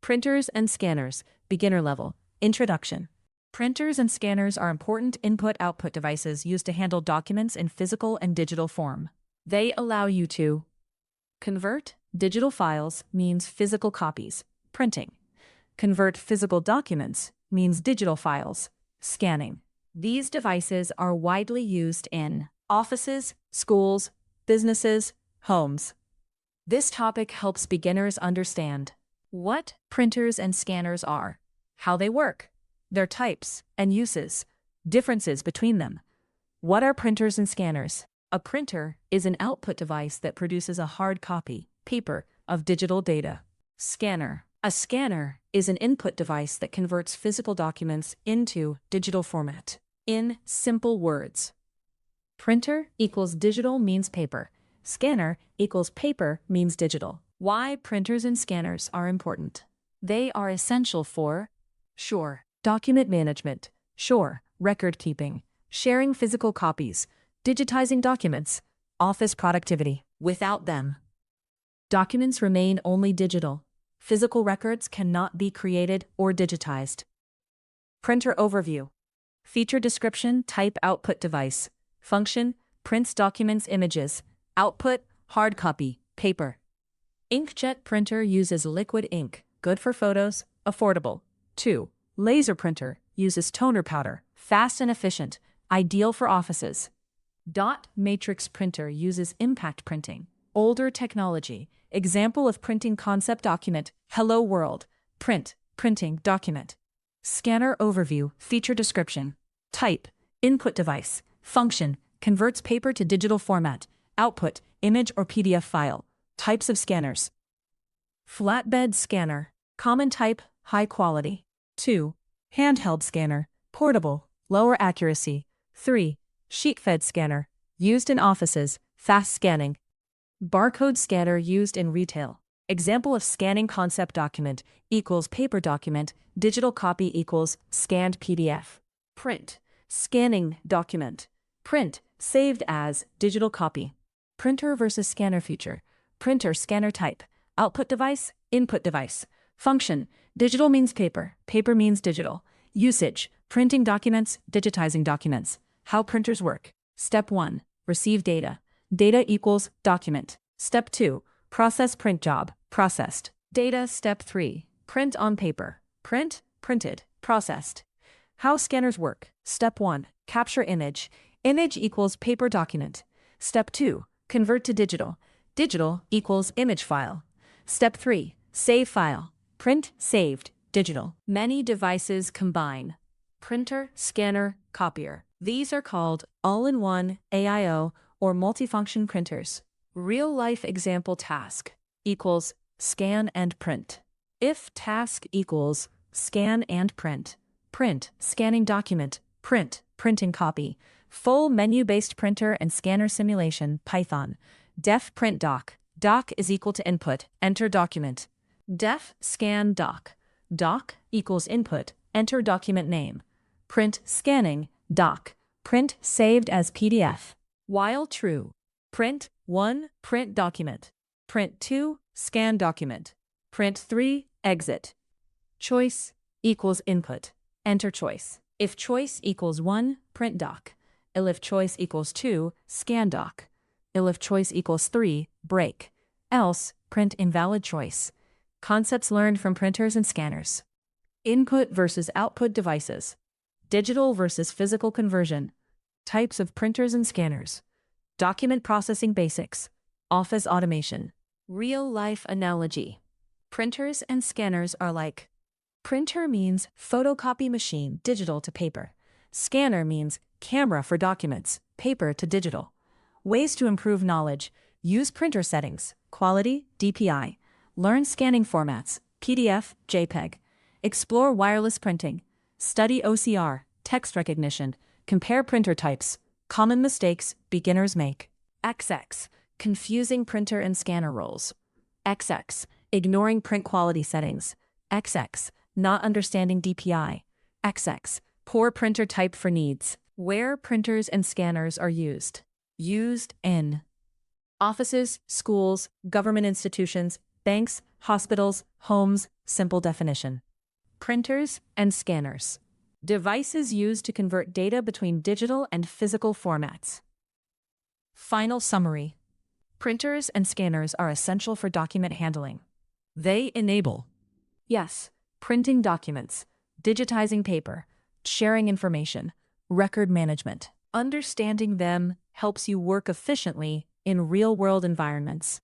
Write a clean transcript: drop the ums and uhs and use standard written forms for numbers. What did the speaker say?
Printers and scanners, beginner level. Introduction. Printers and scanners are important input-output devices used to handle documents in physical and digital form. They allow you to convert digital files means physical copies, printing. Convert physical documents means digital files, scanning. These devices are widely used in offices, schools, businesses, homes. This topic helps beginners understand what printers and scanners are, how they work, their types and uses, differences between them. What are printers and scanners? A printer is an output device that produces a hard copy, paper, of digital data. Scanner. A scanner is an input device that converts physical documents into digital format. In simple words, printer equals digital means paper. Scanner equals paper means digital. Why printers and scanners are important? They are essential for sure, document management, sure, record keeping, sharing physical copies, digitizing documents, office productivity. Without them, documents remain only digital. Physical records cannot be created or digitized. Printer overview. Feature description, type output device. Function, prints documents images. Output, hard copy, paper. Inkjet printer uses liquid ink, good for photos, affordable. 2. Laser printer uses toner powder, fast and efficient, ideal for offices. Dot matrix printer uses impact printing, older technology. Example of printing concept document, hello world, print, printing document. Scanner overview, feature description. Type, input device. Function, converts paper to digital format. Output, image or PDF file. Types of scanners. Flatbed scanner, common type, high quality. 2. Handheld scanner, portable, lower accuracy. 3. Sheet-fed scanner, used in offices, fast scanning. Barcode scanner used in retail. Example of scanning concept document equals paper document, digital copy equals scanned PDF. Print, scanning document. Print, saved as digital copy. Printer versus scanner feature. Printer scanner type. Output device, input device. Function, digital means paper, paper means digital. Usage, printing documents, digitizing documents. How printers work. Step 1, receive data. Data equals document. Step 2, process print job, processed. Data. Step 3, print on paper. Print, printed, processed. How scanners work. Step 1, capture image. Image equals paper document. Step 2, convert to digital. Digital equals image file. Step 3, save file. Print, saved, digital. Many devices combine. Printer, scanner, copier. These are called all-in-one AIO or multifunction printers. Real-life example task equals scan and print. If task equals scan and print, print, scanning document, print, printing copy. Full menu-based printer and scanner simulation, Python. Def print doc. Doc is equal to input, enter document. Def scan doc. Doc equals input, enter document name. Print scanning, doc. Print saved as PDF. While true. Print 1, print document. Print 2, scan document. Print 3, exit. Choice equals input, enter choice. If choice equals 1, print doc. If choice equals 2, scan doc. If choice equals 3, break. Else, print invalid choice. Concepts learned from printers and scanners. Input versus output devices. Digital versus physical conversion. Types of printers and scanners. Document processing basics. Office automation. Real-life analogy. Printers and scanners are like. Printer means photocopy machine, digital to paper. Scanner means camera for documents, paper to digital. Ways to improve knowledge. Use printer settings, quality, DPI. Learn scanning formats, PDF, JPEG. Explore wireless printing. Study OCR, text recognition. Compare printer types. Common mistakes beginners make. XX, confusing printer and scanner roles. XX, ignoring print quality settings. XX, not understanding DPI. XX, poor printer type for needs. Where printers and scanners are used. Used in offices, schools, government institutions, banks, hospitals, homes, Simple definition. Printers and scanners. Devices used to convert data between digital and physical formats. Final summary. Printers and scanners are essential for document handling. They enable, yes, printing documents, digitizing paper, sharing information, record management. Understanding them helps you work efficiently in real-world environments.